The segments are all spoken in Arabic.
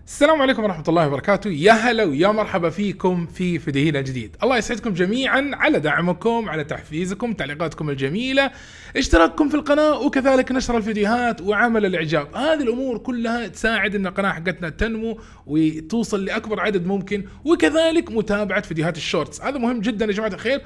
السلام عليكم ورحمة الله وبركاته، يا هلا ويا مرحبا فيكم في فيديوهنا جديد. الله يسعدكم جميعا على دعمكم، على تحفيزكم، تعليقاتكم الجميلة، اشتراككم في القناة، وكذلك نشر الفيديوهات وعمل الإعجاب. هذه الأمور كلها تساعد أن القناة حقتنا تنمو وتوصل لأكبر عدد ممكن، وكذلك متابعة فيديوهات الشورتس. هذا مهم جدا يا جماعة الخير،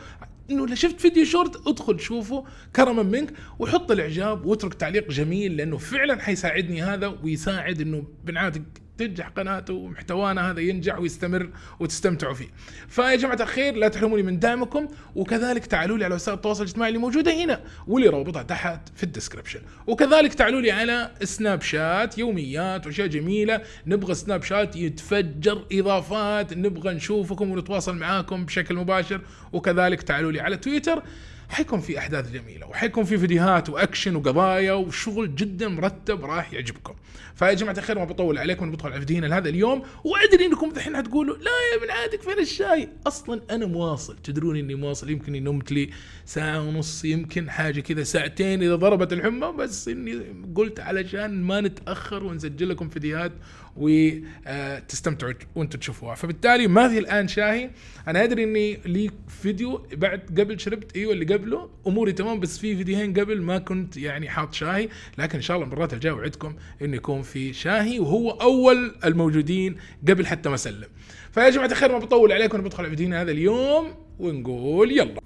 انه لو شفت فيديو شورت ادخل شوفه كرما منك وحط الاعجاب واترك تعليق جميل، لانه فعلا حيساعدني هذا ويساعد انه بنعاتك تنجح قناته ومحتوانا هذا ينجح ويستمر وتستمتعوا فيه. فيا جماعة الخير لا تحرموني من دعمكم، وكذلك تعالوا لي على وسائل التواصل الاجتماعي اللي موجودة هنا واللي رابطها تحت في الديسكربشن، وكذلك تعالوا لي على سناب شات يوميات واشياء جميلة. نبغى سناب شات يتفجر اضافات، نبغى نشوفكم ونتواصل معاكم بشكل مباشر، وكذلك تعالوا لي على تويتر، حيكون في احداث جميله وحيكون في فيديوهات واكشن وقضايا وشغل جدا مرتب راح يعجبكم. فيا جماعه الخير ما بطول عليكم، بدخل على فيديونا هذا اليوم. وادري انكم الحين حتقولوا لا يا ابن عادك فين الشاي؟ اصلا انا مواصل، تدرون اني مواصل، يمكن نمت لي ساعه ونص، يمكن حاجه كذا ساعتين اذا ضربت الحمى، بس اني قلت علشان ما نتاخر ونسجل لكم فيديوهات وتستمتعوا وانتم تشوفوها. فبالتالي ما في الان شاهي. انا ادري اني لي فيديو بعد قبل شربت، ايوه اللي قبله اموري تمام، بس في فيديوهين قبل ما كنت يعني حاط شاهي، لكن ان شاء الله المرات الجايه وعدكم انه يكون في شاهي، وهو اول الموجودين قبل حتى ما اسلم. فيا جماعه الخير ما بطول عليكم، بدخل على فيديونا هذا اليوم ونقول يلا.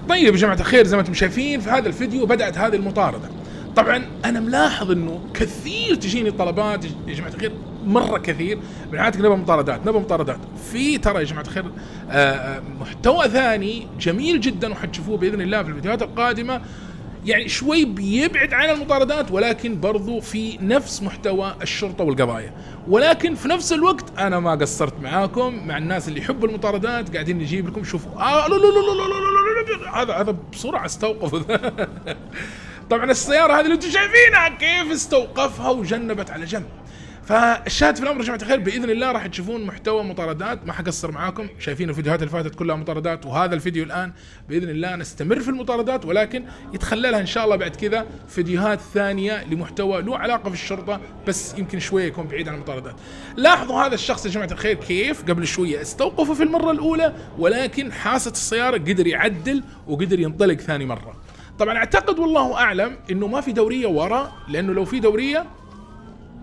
طيب يا جماعة الخير، زي ما انتم شايفين في هذا الفيديو بدأت هذه المطاردة. طبعا انا ملاحظ انه كثير تجيني طلبات يا جماعة الخير، مرة كثير، بنعاتك نبغى مطاردات في ترى يا جماعة الخير محتوى ثاني جميل جدا وحتشوفوه بإذن الله في الفيديوهات القادمة، يعني شوي بيبعد عن المطاردات ولكن برضو في نفس محتوى الشرطة والقضايا. ولكن في نفس الوقت انا ما قصرت معاكم، مع الناس اللي يحبوا المطاردات قاعدين نجيب لكم. شوفوا هذا بسرعة استوقفوا طبعا السيارة هذه اللي انتم شايفينها كيف استوقفها وجنبت على جنب. فالشاهد في الامر يا جماعه الخير، باذن الله راح تشوفون محتوى مطاردات، ما حقصر معاكم. شايفين الفيديوهات اللي فاتت كلها مطاردات، وهذا الفيديو الان باذن الله نستمر في المطاردات، ولكن يتخلى لها ان شاء الله بعد كذا فيديوهات ثانيه لمحتوى له علاقه في الشرطه، بس يمكن شويه يكون بعيد عن المطاردات. لاحظوا هذا الشخص يا جماعه الخير كيف قبل شويه استوقفه في المره الاولى، ولكن حاسه السياره قدر يعدل وقدر ينطلق ثاني مره. طبعا اعتقد والله اعلم انه ما في دوريه ورا، لانه لو في دوريه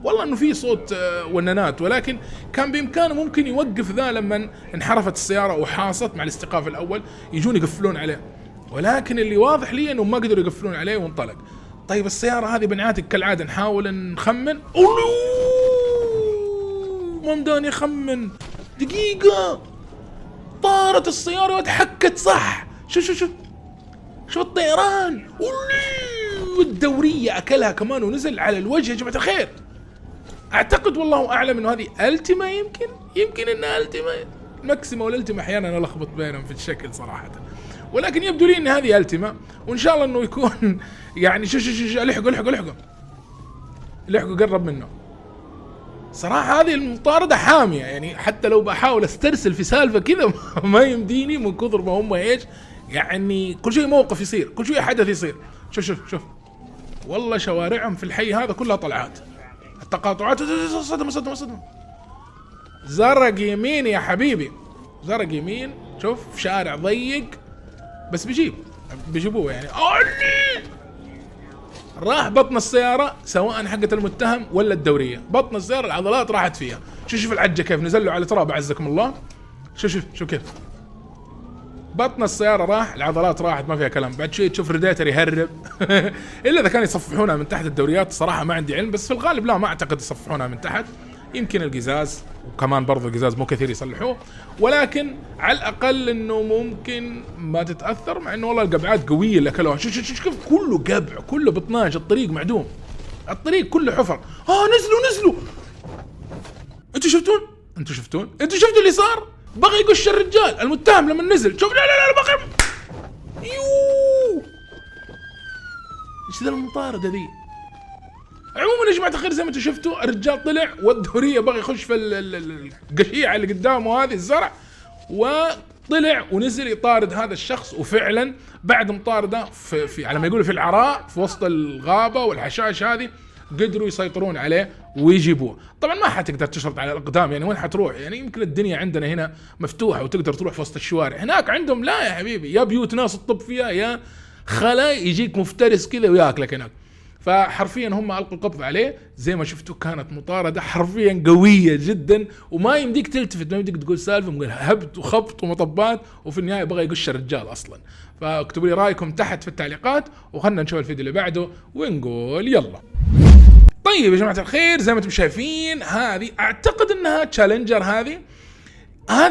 والله انه في صوت وننات، ولكن كان بامكانه ممكن يوقف ذا لما انحرفت السياره وحاصت مع الاستيقاف الاول يجون يقفلون عليه، ولكن اللي واضح لي انهم ما قدروا يقفلون عليه وانطلق. طيب السياره هذه بنعاتك كالعاده نحاول نخمن. ما مداني اخمن، دقيقه طارت السياره وتحكت صح. شو الطيران والدوريه اكلها كمان ونزل على الوجه يا جماعه الخير. اعتقد والله اعلم انه هذه التيما، يمكن انها التيما، ماكسيما والالتيما احيانا الخبط بينهم في الشكل صراحه، ولكن يبدو لي ان هذه التيما، وان شاء الله انه يكون يعني شو لحقوا قرب منه. صراحه هذه المطارده حاميه، يعني حتى لو بحاول استرسل في سالفه كذا ما يمديني من كثر ما هم ايش، يعني كل شيء موقف يصير، كل شيء حدث يصير. شوف والله شوارعهم في الحي هذا كلها طلعات، التقاطعات، صدمة زرق يمين يا حبيبي، زرق يمين. شوف في شارع ضيق بس بيجيبوه يعني. راح بطن السيارة، سواء حقت المتهم ولا الدورية، بطن السيارة العضلات راحت فيها. شوف العجة كيف نزل له على تراب، عزكم الله. شوف كيف بطن السيارة راح، العضلات راحت، ما فيها كلام. بعد شوي تشوف ريديتر يهرب إلا إذا كانوا يصفحونها من تحت الدوريات، صراحة ما عندي علم، بس في الغالب لا، ما أعتقد يصفحونها من تحت. يمكن القزاز، وكمان برضو القزاز مو كثير يصلحوه، ولكن على الأقل إنه ممكن ما تتأثر، مع إنه والله القبعات قوية اللي أكلوها. شوف كله قبع، كله بطناج، الطريق معدوم، الطريق كله حفر. نزلوا انتوا شفتون اللي صار؟ بغى يقش الرجال المتهم لما نزل. شوف لا بغى ايش ذا المطاردة ذي. عموما يا جماعة الخير زي ما انتم شفتوا الرجال طلع، والدورية بغى يخش في القشيعة اللي قدامه هذه الزرع، طلع ونزل يطارد هذا الشخص، وفعلا بعد مطارده في على ما يقولوا في العراء في وسط الغابه والحشائش هذه قدروا يسيطرون عليه ويجيبوه. طبعا ما حتقدر تشرط على الاقدام، يعني وين حتروح؟ يعني يمكن الدنيا عندنا هنا مفتوحه وتقدر تروح في وسط الشوارع، هناك عندهم لا يا حبيبي، يا بيوت ناس تطب فيها يا خلاء يجيك مفترس كذا وياكلك هناك. فحرفيا هم القوا القبض عليه، زي ما شفتوا كانت مطارده حرفيا قويه جدا، وما يمديك تلتفت، ما يمديك تقول سالفه، مقول هبت وخبط ومطبات، وفي النهايه بغى يقش الرجال اصلا. فاكتبوا لي رايكم تحت في التعليقات، وخلنا نشوف الفيديو اللي بعده ونقول يلا. طيب يا جماعه الخير، زي ما انتم شايفين هذه اعتقد انها تشالنجر. هذه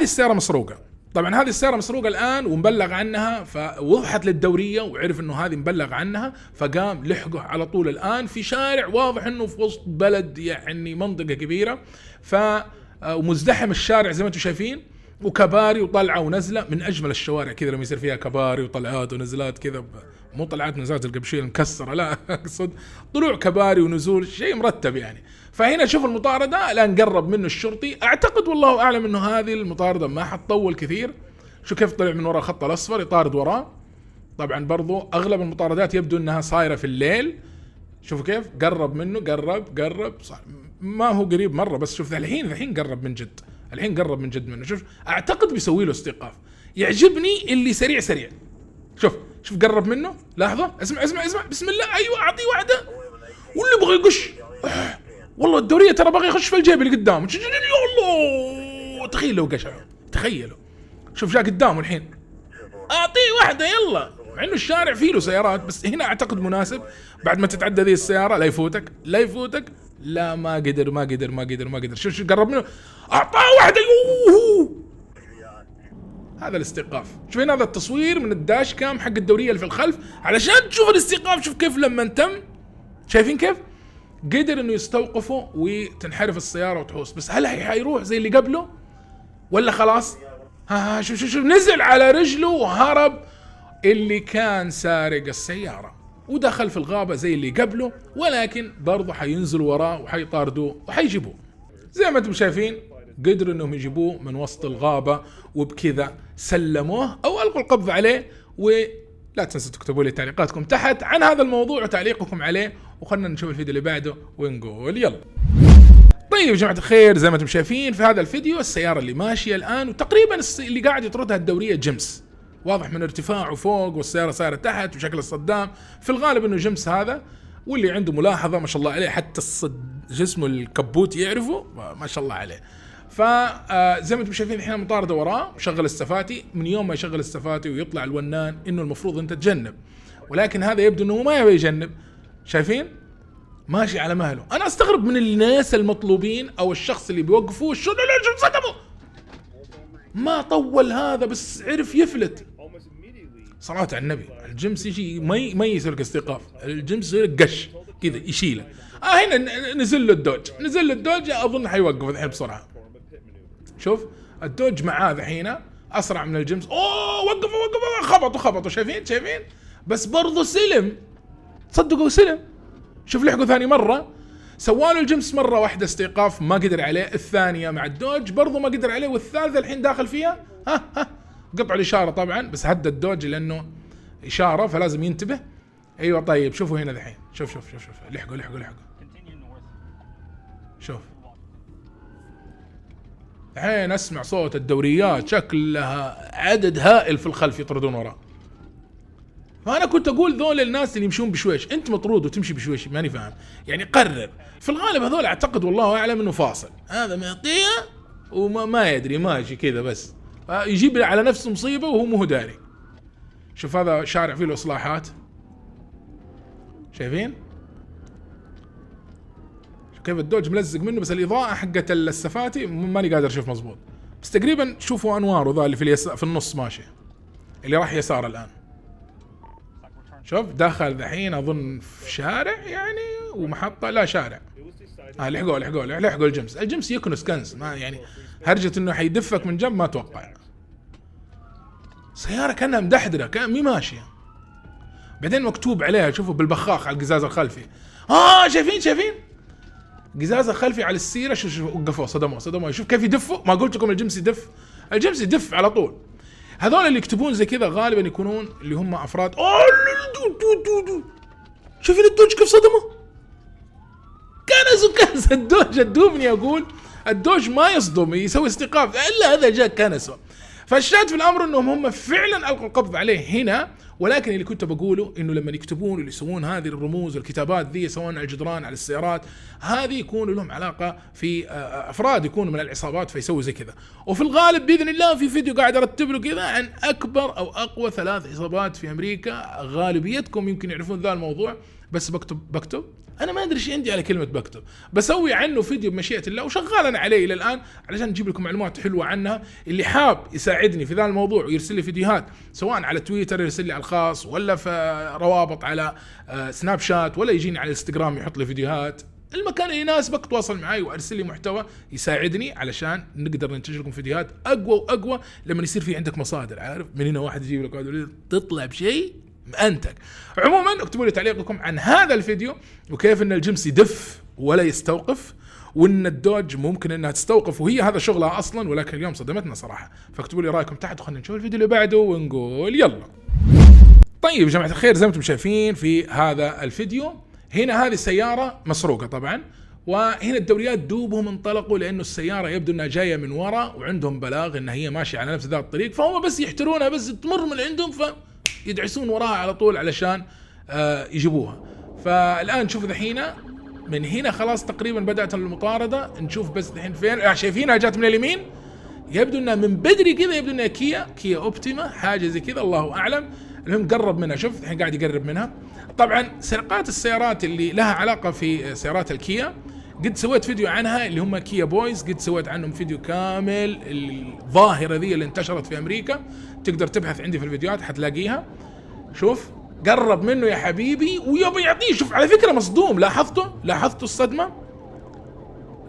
السياره مسروقه. طبعا هذه السيارة مسروقة الآن ومبلغ عنها، فوضحت للدورية وعرف انه هذه مبلغ عنها، فقام لحقه على طول الآن في شارع واضح انه في وسط بلد، يعني منطقة كبيرة، ومزدحم الشارع زي ما انتم شايفين، وكباري وطلعة ونزلة، من أجمل الشوارع كذا لما يصير فيها كباري وطلعات ونزلات كذا، مو طلعات نزلات القبشية المكسرة، لا أقصد طلوع كباري ونزول، شيء مرتب يعني. فهنا شوف المطاردة الآن قرب منه الشرطي، أعتقد والله أعلم إنه هذه المطاردة ما حتطول كثير. شو كيف طلع من وراء الخط الأصفر يطارد وراه. طبعا برضو أغلب المطاردات يبدو إنها صايرة في الليل. شوفوا كيف قرب منه، قرب ما هو قريب مرة، بس شوف الحين قرب من جد، الحين قرب من جد منه. شوف أعتقد بيسوي له استيقاف. يعجبني اللي سريع. شوف قرب منه، لاحظة، اسمع بسم الله، أيوة أعطيه واحدة، واللي بغى يقش والله الدورية ترى بغى يخش في الجيب اللي قدامه، يا الله تخيل لو قشعه، تخيلوا. شوف جاء قدامه الحين، أعطيه واحدة يلا، مع إنه الشارع فيه له سيارات، بس هنا أعتقد مناسب بعد ما تتعدى ذي السيارة لا يفوتك. لا ما قدر. شوف قرب منه، أعطاه واحدة، هذا الاستيقاف. شوف هنا هذا التصوير من الداش كام حق الدورية اللي في الخلف علشان تشوف الاستيقاف. شوف كيف لما تم، شايفين كيف قدر انه يستوقفه وتنحرف السيارة وتحوس. بس هل حيروح زي اللي قبله ولا خلاص؟ شوف نزل على رجله وهرب اللي كان سارق السيارة، ودخل في الغابة زي اللي قبله، ولكن برضه حينزلوا وراه وحيطاردوه وحيجيبوه. زي ما انتم شايفين قدروا انهم يجيبوه من وسط الغابة، وبكذا سلموه او القوا القبض عليه. ولا تنسوا تكتبوا لي تعليقاتكم تحت عن هذا الموضوع وتعليقكم عليه، وخلنا نشوف الفيديو اللي بعده ونقول يلا. طيب يا جماعة الخير، زي ما انتم شايفين في هذا الفيديو السيارة اللي ماشية الآن، وتقريبا اللي قاعد يطردها الدورية جيمس، واضح من ارتفاعه فوق والسيارة صايرة تحت وشكل الصدام، في الغالب انه جيمس هذا. واللي عنده ملاحظة ما شاء الله عليه، حتى جسمه الكبوت يعرفه ما شاء الله عليه. فزي ما انتم شايفين الحين مطاردة وراه وشغل السفاتي. من يوم ما يشغل السفاتي ويطلع الونان انه المفروض انت تجنب، ولكن هذا يبدو انه ما يبي يجنب. شايفين ماشي على مهله. انا استغرب من الناس المطلوبين او الشخص اللي بيوقفوه، شو صدمه، ما طول هذا بس عرف يفلت. صلاة على النبي، الجيمس يجي ما يسرق استيقاف، الجيمس يسرق قش كذا يشيله. هنا نزل له الدوج اظن حيوقف الحين بسرعه. شوف الدوج معاه الحين اسرع من الجيمس. وقف خبطوا. شايفين بس برضو سلم، صدقوا سلم. شوف لحقوا ثاني مرة، سوالوا الجيمس مرة واحدة استيقاف ما قدر عليه، الثانية مع الدوج برضو ما قدر عليه، والثالثة الحين داخل فيها. قطع الإشارة طبعا، بس هدى الدوج لأنه إشارة فلازم ينتبه. أيوة طيب شوفوا هنا الحين، شوف لحقوا. شوف الحين اسمع صوت الدوريات، شكلها عدد هائل في الخلف يطردون وراه. فأنا كنت أقول ذول الناس اللي يمشون بشويش، أنت مطرود وتمشي بشويش، ماني فاهم يعني. قرر في الغالب هذول أعتقد والله أعلم إنه فاصل، هذا معطيه وما يدري ماشي كذا، بس يجيب على نفسه مصيبة وهو مو داري. شوف هذا شارع فيه الإصلاحات، شايفين كيف الدوج ملزق منه، بس الإضاءة حقت السفاتي ماني قادر أشوف مزبوط. بس تقريبا شوفوا أنواره ذا اللي في النص ماشي، اللي راح يسار الآن. شوف دخل ذحين أظن في شارع يعني ومحطة، لا شارع. لحقوا الجيمس يكنس كنز، ما يعني هرجة إنه حيدفك من جنب ما أتوقع. سيارة كأنها مدحدرة، كأنها مي ماشية، بعدين مكتوب عليها شوفوا بالبخاخ على القزاز الخلفي. شايفين قزاز الخلفي على السيرة. شوف وقفوا صدموا. شوف كيف يدفوا، ما قلت لكم الجيمس يدف على طول. هذول اللي يكتبون زي كذا غالبا يكونون اللي هم افراد شوفين الدوج كيف صدمه، كنس الدوج. الدوبني اقول الدوج ما يصدم، يسوي استيقاف الا هذا جاء كنسه. فالشاهد في الامر انهم هم فعلا القوا القبض عليه هنا. ولكن اللي كنت بقوله انه لما يكتبون اللي يسوون هذه الرموز والكتابات ذي سواء على الجدران على السيارات، هذه يكون لهم علاقه في افراد يكونوا من العصابات فيسووا زي كذا. وفي الغالب باذن الله في فيديو قاعد ارتب له كذا عن اكبر او اقوى 3 عصابات في امريكا. غالبيتكم يمكن يعرفون ذا الموضوع، بس بكتب انا ما ادري ايش عندي على كلمه بكتب، بسوي عنه فيديو بمشيئه الله وشغال انا عليه الى الان علشان اجيب لكم معلومات حلوه عنها. اللي حاب يساعدني في ذا الموضوع ويرسل لي فيديوهات سواء على تويتر يرسل لي على الخاص، ولا في روابط على سناب شات، ولا يجيني على الانستغرام يحط لي فيديوهات، المكان اللي يناسبك تواصل معي وارسل لي محتوى يساعدني علشان نقدر ننتج لكم فيديوهات اقوى واقوى لما يصير في عندك مصادر. عارف من هنا واحد يجيب لك تطلع بشيء انتك. عموما اكتبوا لي تعليقكم عن هذا الفيديو وكيف ان الجيمس يدف ولا يستوقف، وان الدوج ممكن انها تستوقف وهي هذا شغلها اصلا، ولكن اليوم صدمتنا صراحه. فاكتبوا لي رايكم تحت وخلينا نشوف الفيديو اللي بعده ونقول يلا. طيب يا جماعه الخير، زي ما انتم شايفين في هذا الفيديو هنا هذه سياره مسروقه طبعا، وهنا الدوريات دوبهم انطلقوا لانه السياره يبدو انها جايه من وراء وعندهم بلاغ انها هي ماشيه على نفس ذا الطريق، فهم بس يحترونها بس تمر من عندهم يدعسون وراها على طول علشان يجيبوها. فالآن نشوف دحين من هنا خلاص تقريبا بدأت المطاردة. نشوف بس دحين فين شايفينها جات من اليمين، يبدو انها من بدري كذا، يبدو انها كيا اوبتيما حاجة زي كذا الله اعلم. المهم قرب منها، شوف الحين قاعد يقرب منها. طبعا سرقات السيارات اللي لها علاقة في سيارات الكيا قد سويت فيديو عنها اللي هم كيا بويز، قد سويت عنهم فيديو كامل. الظاهرة ذي اللي انتشرت في امريكا تقدر تبحث عندي في الفيديوهات حتلاقيها. شوف قرب منه يا حبيبي ويبي يعطيه. شوف على فكرة مصدوم، لاحظتوا الصدمة،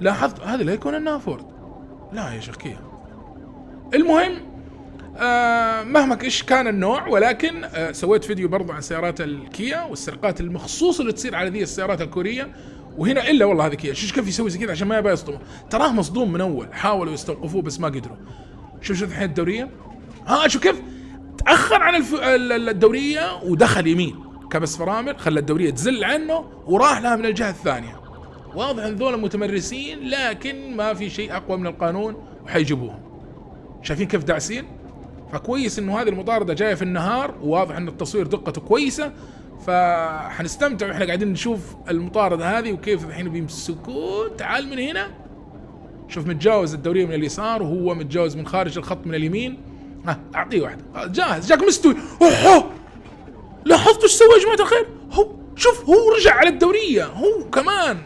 لاحظت هذا لا يكون انها فورد، لا يا شيخ كيا. المهم مهما ايش كان النوع، ولكن سويت فيديو برضو عن سيارات الكيا والسرقات المخصوص اللي تصير على ذي السيارات الكورية. وهنا الا والله هذه كيا، شوف كيف يسوي زي كذا عشان ما يبغى يصدمه. تراه مصدوم من اول، حاولوا يستوقفوه بس ما قدروا. شوف الحين الدورية، شوف كيف تأخر عن الدورية ودخل يمين كبس فرامل، خلى الدورية تزل عنه وراح لها من الجهة الثانية. واضح ان ذولا متمرسين لكن ما في شيء اقوى من القانون وحيجيبوهم. شايفين كيف داعسين؟ فكويس انه هذه المطاردة جاية في النهار، وواضح ان التصوير دقته كويسة، فحنستمتع واحنا قاعدين نشوف المطاردة هذه وكيف الحين بيمسكوه. تعال من هنا، شوف متجاوز الدورية من اليسار وهو متجاوز من خارج الخط من اليمين. اعطيه واحدة جاهز، جاك مستوي. لاحظتوا ايش سوى يا جماعة الخير؟ شوف هو رجع على الدورية، هو كمان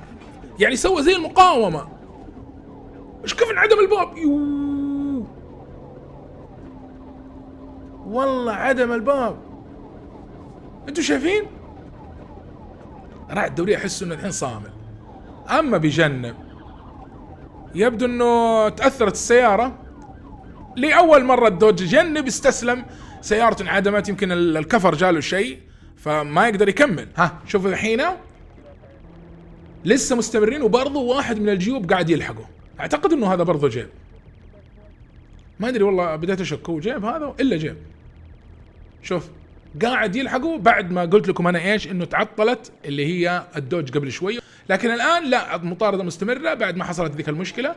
يعني سوى زي المقاومة. ايش كيف انعدم الباب؟ والله عدم الباب، انتوا شايفين؟ راح الدورية احس انه الحين صامل، اما بيجنب. يبدو انه تأثرت السيارة لأول مرة. الدوج جنب استسلم، سيارته انعدمت، يمكن الكفر جاله شيء فما يقدر يكمل. شوفوا الحين لسه مستمرين، وبرضه واحد من الجيوب قاعد يلحقه. اعتقد انه هذا برضه جيب، ما ادري والله، بديت اشك هو جيب هذا الا جيب. شوف قاعد يلحقه بعد ما قلت لكم انا ايش انه تعطلت اللي هي الدوج قبل شوي، لكن الان لا، المطاردة مستمرة بعد ما حصلت ذيك المشكلة.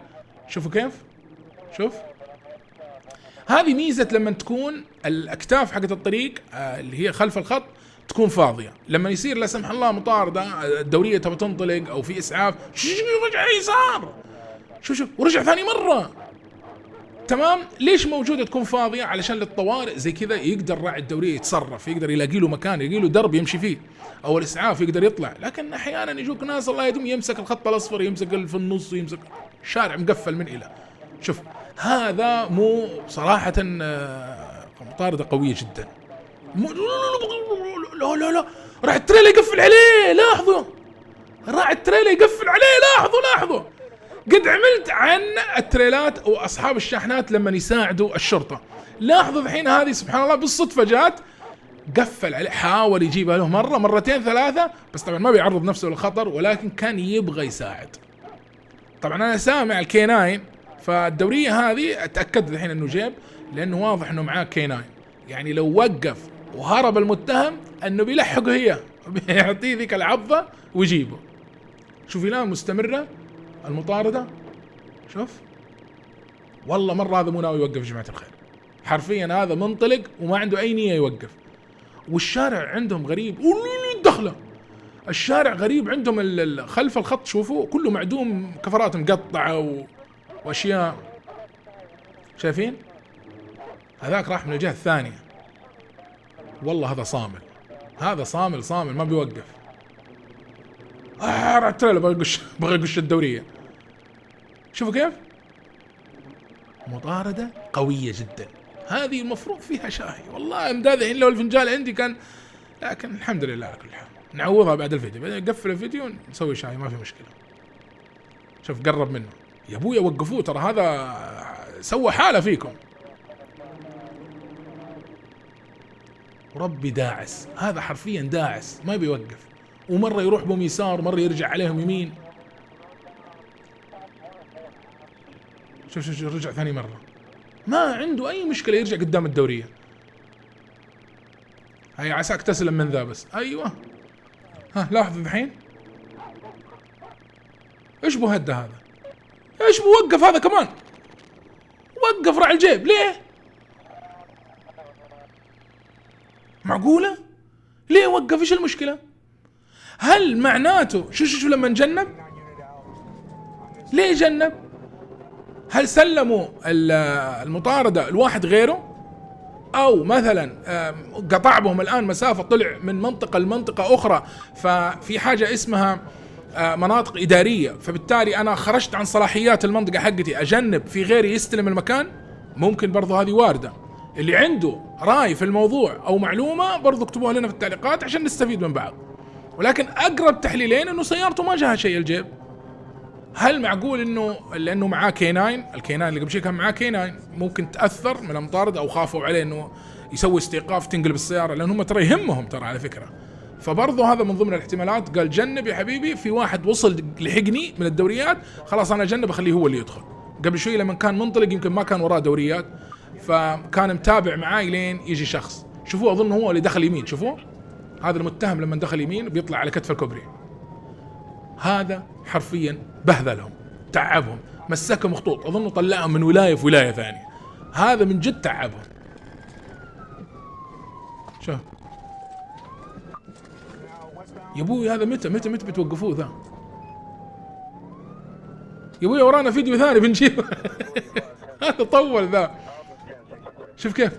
شوفوا كيف، شوف هذه ميزة لما تكون الأكتاف حقت الطريق اللي هي خلف الخط تكون فاضية. لما يصير لا سمح الله مطاردة، الدورية تبى تنطلق أو في إسعاف، رجع يسار، شوف ورجع ثاني مرة. تمام، ليش موجودة تكون فاضية؟ علشان للطوارئ زي كذا يقدر راعي الدورية يتصرف، يقدر يلاقي له مكان، يلاقي له درب يمشي فيه، أو الإسعاف يقدر يطلع. لكن أحيانا يجوك ناس الله يدوم يمسك الخط الأصفر، يمسك في النص، يمسك شارع مقفل من إلى. شوف هذا مو صراحة مطاردة قوية جدا. لا راح التريلا يقفل عليه، لاحظوا، راح التريلا يقفل عليه، لاحظوا. قد عملت عن التريلات واصحاب الشاحنات لما يساعدوا الشرطة. لاحظوا الحين هذه سبحان الله بالصدفة جات، قفل عليه، حاول يجيبها له مرة مرتين ثلاثة، بس طبعا ما بيعرض نفسه للخطر، ولكن كان يبغى يساعد. طبعا انا سامع الكيناين، فالدورية هذه اتأكد الحين انه جيب، لانه واضح انه معاه كيناين، يعني لو وقف وهرب المتهم انه بيلحقه هي بيعطيه ذيك العضة ويجيبه. شوف الان مستمرة المطاردة، شوف والله مرة هذا مو ناوي يوقف يا جماعة الخير، حرفيا هذا منطلق وما عنده اي نية يوقف. والشارع عندهم غريب، دخله الشارع غريب عندهم خلف الخط شوفوا كله معدوم، كفرات مقطعة واشياء، شايفين؟ هذاك راح من الجهة الثانية، والله هذا صامل، هذا صامل ما بيوقف. رعتله بغى يقش الدورية. شوفوا كيف مطاردة قوية جدا، هذه المفروض فيها شاهي. والله امداد الحين لو الفنجان عندي كان، لكن الحمد لله على كل حال نعوضها بعد الفيديو، بعدين نقفل الفيديو نسوي شاي ما في مشكلة. شوف قرب منه يا ابويا، وقفوه ترى هذا سوى حالة فيكم. وربي داعس، هذا حرفيا داعس ما بيوقف، ومرة يروح بهم يسار مرة يرجع عليهم يمين. شوف رجع ثاني مرة، ما عنده أي مشكلة يرجع قدام الدورية. هاي عساك تسلم من ذا بس. أيوة لاحظ الحين إيش بو هده هذا، إيش بو وقف هذا كمان، وقف راعي الجيب ليه؟ معقولة؟ ليه وقف؟ إيش المشكلة؟ هل معناته شو لما نجنب؟ ليه جنب؟ هل سلموا المطاردة الواحد غيره؟ أو مثلا قطع بهم الآن مسافة، طلع من منطقة لمنطقة أخرى، ففي حاجة اسمها مناطق إدارية، فبالتالي أنا خرجت عن صلاحيات المنطقة حقتي، أجنب في غيري يستلم المكان. ممكن برضو هذه واردة. اللي عنده رأي في الموضوع أو معلومة برضو اكتبوها لنا في التعليقات عشان نستفيد من بعض. ولكن أقرب تحليلين إنه سيارته ما جاها شيء الجيب. هل معقول إنه لأنه معاه كيناين، الكيناين اللي قبل شيء كان معاه كيناين، ممكن تأثر من المطارد أو خافوا عليه إنه يسوي استيقاف تنقلب السيارة، لأن هم ترى يهمهم ترى على فكرة. فبرضه هذا من ضمن الاحتمالات. قال جنب يا حبيبي، في واحد وصل لحقني من الدوريات، خلاص أنا جنب أخليه هو اللي يدخل. قبل شوي لما كان منطلق يمكن ما كان وراه دوريات، فكان متابع معاي لين يجي شخص. شوفوا أظن هو اللي دخل يمين، شوفوا هذا المتهم لما دخل يمين بيطلع على كتف الكوبري. هذا حرفيا بهذلهم، تعبهم، مسكهم خطوط، أظنه طلعهم من ولاية في ولاية ثانية. هذا من جد تعبهم. شوف يا ابوي هذا متى بتوقفوه ذا؟ يا ابوي ورانا فيديو ثاني بنجيبه هذا طول ذا. شوف كيف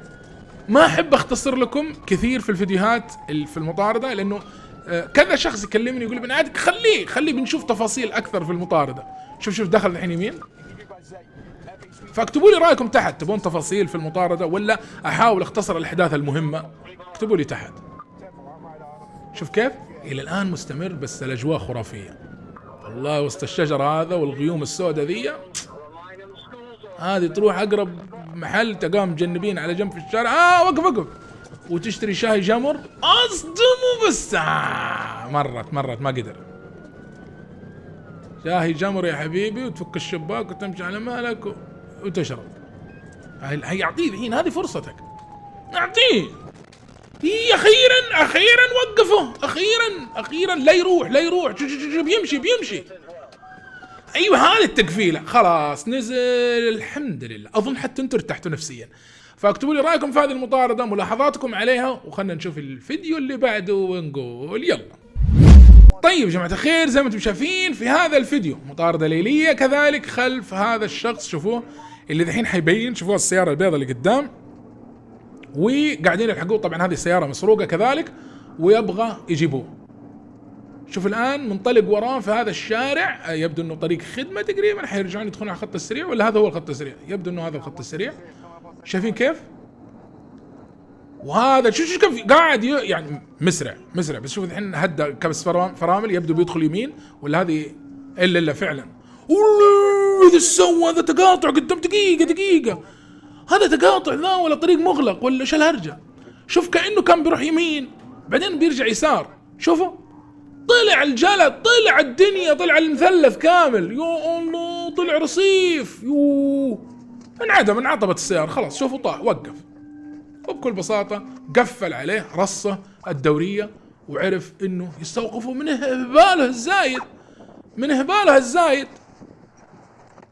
ما أحب أختصر لكم كثير في الفيديوهات في المطاردة، لأنه كذا شخص يكلمني يقول لي بنعاد خليه بنشوف تفاصيل أكثر في المطاردة. شوف دخل الحين يمين. فاكتبوا لي رأيكم تحت، تبون تفاصيل في المطاردة ولا أحاول أختصر الأحداث المهمة؟ اكتبوا لي تحت. شوف كيف إلى الآن مستمر، بس الأجواء خرافية والله. وسط الشجرة هذا والغيوم السوداء ذي، هذه تروح أقرب محل تقام مجنبين على جنب في الشارع، وقف وتشتري شاي جمر، أصدموا بس مرت ما قدر. شاي جمر يا حبيبي، وتفك الشباك وتمشي على مالك وتشرب. هي أعطيه الحين، هذه فرصتك، أعطيه. هي أخيرا وقفه، أخيرا لا يروح بيمشي. أيوة هذه التقفيلة، خلاص نزل الحمد لله. أظن حتى أنتم ارتحتوا نفسيا. فاكتبوا لي رأيكم في هذه المطاردة، ملاحظاتكم عليها، وخلنا نشوف الفيديو اللي بعده ونقول يلا. طيب جماعة الخير، زي ما انتم شايفين في هذا الفيديو مطاردة ليلية كذلك خلف هذا الشخص، شوفوه اللي الحين حيبين، شوفوا السيارة البيضاء اللي قدام، وقاعدين يلحقوه. طبعا هذه السيارة مسروقة كذلك ويبغى يجيبوه. شوف الآن منطلق وراه في هذا الشارع، يبدو انه طريق خدمة تقريبا، حيرجعون يدخلون على الخط السريع، ولا هذا هو الخط السريع؟ يبدو انه هذا الخط السريع. شايفين كيف؟ وهذا شوف كيف قاعد يعني مسرع، بس شوف الحين هدى كبس فرامل، يبدو بيدخل يمين، ولا هذه الا فعلا. اذا سوى هذا تقاطع قدام، دقيقة هذا تقاطع ذا ولا طريق مغلق ولا شو الهرجة؟ شوف كأنه كان بيروح يمين بعدين بيرجع يسار. شوفوا طلع الجلد، طلع الدنيا، طلع المثلث كامل، يا الله طلع رصيف. انعدم، انعطبت السيارة خلاص، شوفوا طاح، وقف وبكل بساطة قفل عليه رصة الدورية، وعرف انه يستوقفوا من هباله الزايد، من هباله الزايد.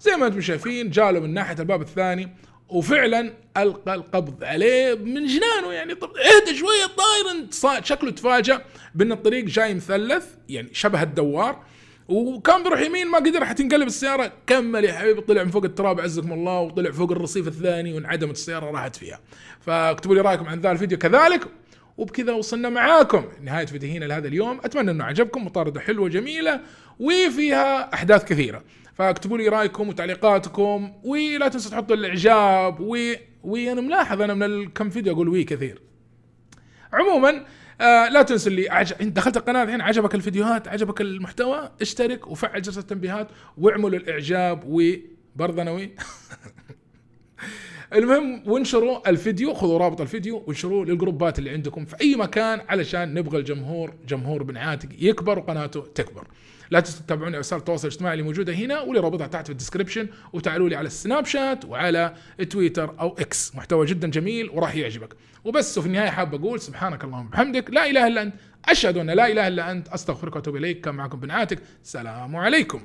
زي ما انتم شايفين جاله من ناحية الباب الثاني، وفعلا ألقى القبض عليه من جنانه. يعني طب اهدى شوية الطاير، شكله تفاجأ بأن الطريق جاي مثلث يعني شبه الدوار، وكان بيروح يمين ما قدر حتنقلب السيارة، كمل يا حبيبي، طلع من فوق التراب عزكم الله، وطلع فوق الرصيف الثاني، وانعدمت السيارة راحت فيها. فاكتبوا لي رأيكم عن ذا الفيديو كذلك. وبكذا وصلنا معاكم نهاية فيديوهنا لهذا اليوم، أتمنى أنه عجبكم، مطاردة حلوة جميلة وفيها أحداث كثيرة. فاكتبوا لي رايكم وتعليقاتكم، ولا تنسوا تحطوا الاعجاب وانا ملاحظ انا من كم فيديو اقول كثير. عموما لا تنسوا اللي دخلت القناه الحين عجبك الفيديوهات، عجبك المحتوى، اشترك وفعل جرس التنبيهات واعملوا الاعجاب وبرضنوي المهم، وانشروا الفيديو، خذوا رابط الفيديو وانشروه للجروبات اللي عندكم في اي مكان، علشان نبغى جمهور بن عاتق يكبر وقناته تكبر. لا تنسوا تتابعوني على وسائل التواصل الاجتماعي اللي موجوده هنا، واللي رابطها تحت في الديسكربشن، وتعالوا لي على السناب شات وعلى تويتر او اكس، محتوى جدا جميل وراح يعجبك. وبس، وفي النهايه حاب اقول سبحانك اللهم وبحمدك، لا اله الا انت، اشهد ان لا اله الا انت، استغفرك واتوب اليك. كان معكم بن عاتق، السلام عليكم.